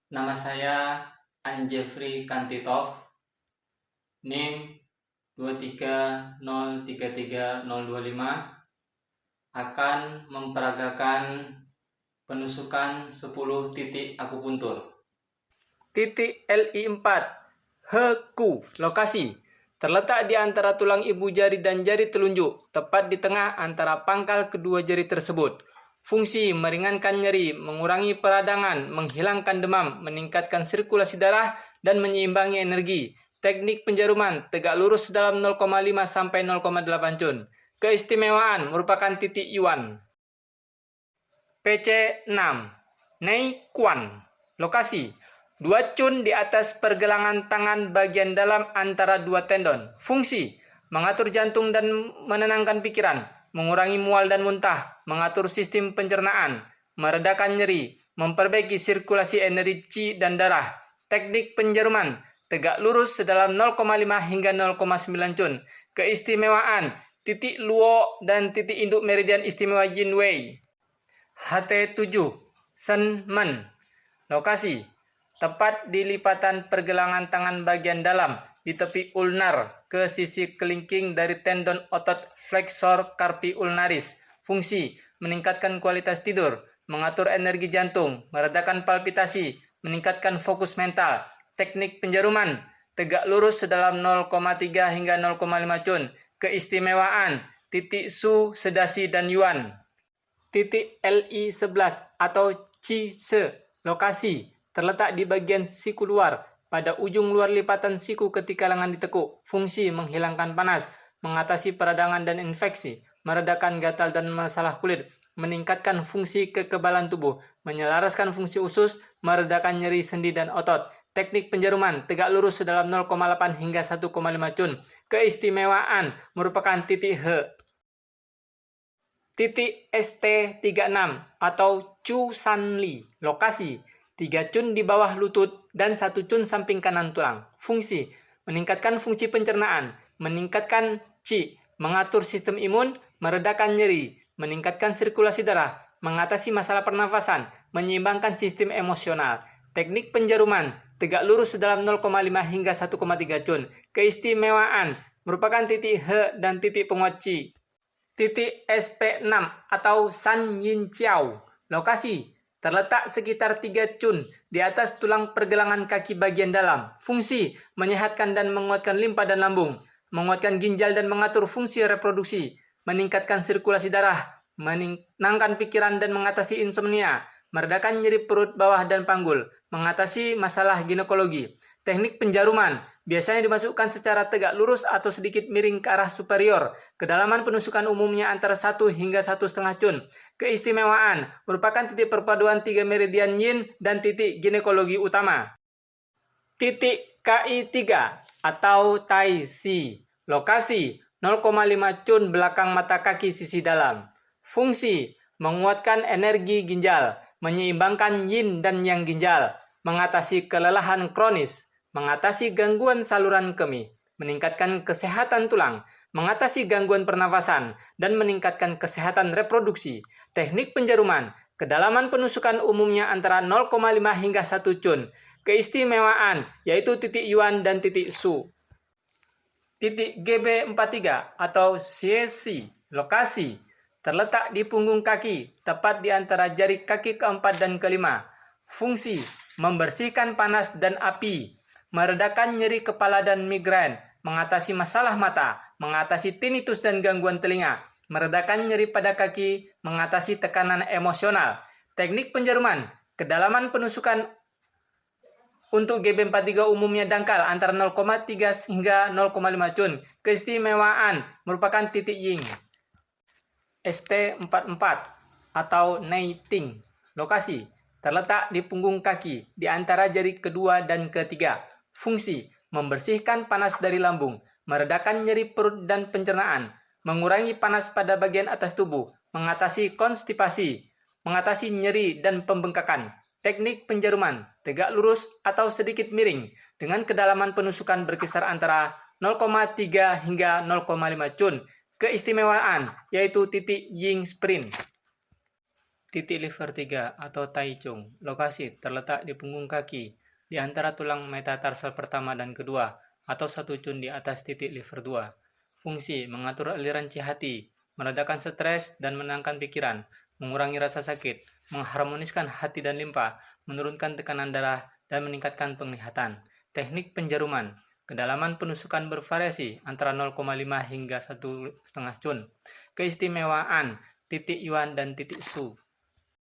Nama saya Anjefri Kantitov, NIM 230333025, akan memperagakan penusukan 10 titik akupuntur. Titik LI4 Heku. Lokasi terletak di antara tulang ibu jari dan jari telunjuk, tepat di tengah antara pangkal kedua jari tersebut. Fungsi meringankan nyeri, mengurangi peradangan, menghilangkan demam, meningkatkan sirkulasi darah, dan menyeimbangi energi. Teknik penjaruman tegak lurus dalam 0,5 sampai 0,8 cun. Keistimewaan merupakan titik Yuan. PC6 Nei Quan. Lokasi 2 cun di atas pergelangan tangan bagian dalam antara dua tendon. Fungsi mengatur jantung dan menenangkan pikiran, mengurangi mual dan muntah, mengatur sistem pencernaan, meredakan nyeri, memperbaiki sirkulasi energi dan darah. Teknik penjaruman tegak lurus sedalam 0,5 hingga 0,9 cun. Keistimewaan titik Luo dan titik induk meridian istimewa Yin Wei. HT7 Sen Men. Lokasi tepat di lipatan pergelangan tangan bagian dalam di tepi ulnar ke sisi kelingking dari tendon otot flexor carpi ulnaris. Fungsi meningkatkan kualitas tidur, mengatur energi jantung, meredakan palpitasi, meningkatkan fokus mental. Teknik penjaruman tegak lurus sedalam 0,3 hingga 0,5 cun. Keistimewaan titik Su, sedasi dan Yuan. Titik LI11 atau Qi-se. Lokasi terletak di bagian siku luar, pada ujung luar lipatan siku ketika lengan ditekuk. Fungsi menghilangkan panas, mengatasi peradangan dan infeksi, meredakan gatal dan masalah kulit, meningkatkan fungsi kekebalan tubuh, menyelaraskan fungsi usus, meredakan nyeri sendi dan otot. Teknik penjaruman tegak lurus sedalam 0,8 hingga 1,5 cun. Keistimewaan merupakan titik He. Titik ST36 atau Chu Sanli. Lokasi 3 cun di bawah lutut dan 1 cun samping kanan tulang. Fungsi meningkatkan fungsi pencernaan, meningkatkan Qi, mengatur sistem imun, meredakan nyeri, meningkatkan sirkulasi darah, mengatasi masalah pernafasan, menyeimbangkan sistem emosional. Teknik penjaruman tegak lurus sedalam 0,5 hingga 1,3 cun. Keistimewaan merupakan titik He dan titik penguat Qi. Titik SP6 atau San Yin Chiao. Lokasi terletak sekitar 3 cun di atas tulang pergelangan kaki bagian dalam. Fungsi menyehatkan dan menguatkan limpa dan lambung, menguatkan ginjal dan mengatur fungsi reproduksi, meningkatkan sirkulasi darah, menenangkan pikiran dan mengatasi insomnia, meredakan nyeri perut bawah dan panggul, mengatasi masalah ginekologi. Teknik penjaruman biasanya dimasukkan secara tegak lurus atau sedikit miring ke arah superior. Kedalaman penusukan umumnya antara 1 hingga 1,5 cun. Keistimewaan merupakan titik perpaduan 3 meridian yin dan titik ginekologi utama. Titik KI3 atau Tai Si. Lokasi 0,5 cun belakang mata kaki sisi dalam. Fungsi menguatkan energi ginjal, menyeimbangkan yin dan yang ginjal, mengatasi kelelahan kronis, mengatasi gangguan saluran kemih, meningkatkan kesehatan tulang, mengatasi gangguan pernafasan, dan meningkatkan kesehatan reproduksi. Teknik penjaruman, kedalaman penusukan umumnya antara 0,5 hingga 1 cun. Keistimewaan yaitu titik Yuan dan titik Su. Titik GB43 atau CSC. Lokasi terletak di punggung kaki, tepat di antara jari kaki keempat dan kelima. Fungsi membersihkan panas dan api, meredakan nyeri kepala dan migrain, mengatasi masalah mata, mengatasi tinnitus dan gangguan telinga, meredakan nyeri pada kaki, mengatasi tekanan emosional. Teknik penjaruman, kedalaman penusukan untuk GB43 umumnya dangkal antara 0,3 hingga 0,5 cun. Keistimewaan merupakan titik Ying. ST44 atau Nei Ting. Lokasi terletak di punggung kaki di antara jari kedua dan ketiga. Fungsi membersihkan panas dari lambung, meredakan nyeri perut dan pencernaan, mengurangi panas pada bagian atas tubuh, mengatasi konstipasi, mengatasi nyeri dan pembengkakan. Teknik penjaruman tegak lurus atau sedikit miring dengan kedalaman penusukan berkisar antara 0,3 hingga 0,5 cun. Keistimewaan yaitu titik Ying Sprint. Titik liver 3 atau Tai Chung. Lokasi terletak di punggung kaki, di antara tulang metatarsal pertama dan kedua, atau 1 cun di atas titik liver 2. Fungsi mengatur aliran hati, meredakan stres dan menenangkan pikiran, mengurangi rasa sakit, mengharmoniskan hati dan limpa, menurunkan tekanan darah, dan meningkatkan penglihatan. Teknik penjaruman. Kedalaman penusukan bervariasi antara 0,5 hingga 1,5 cun. Keistimewaan titik Yuan dan titik Su.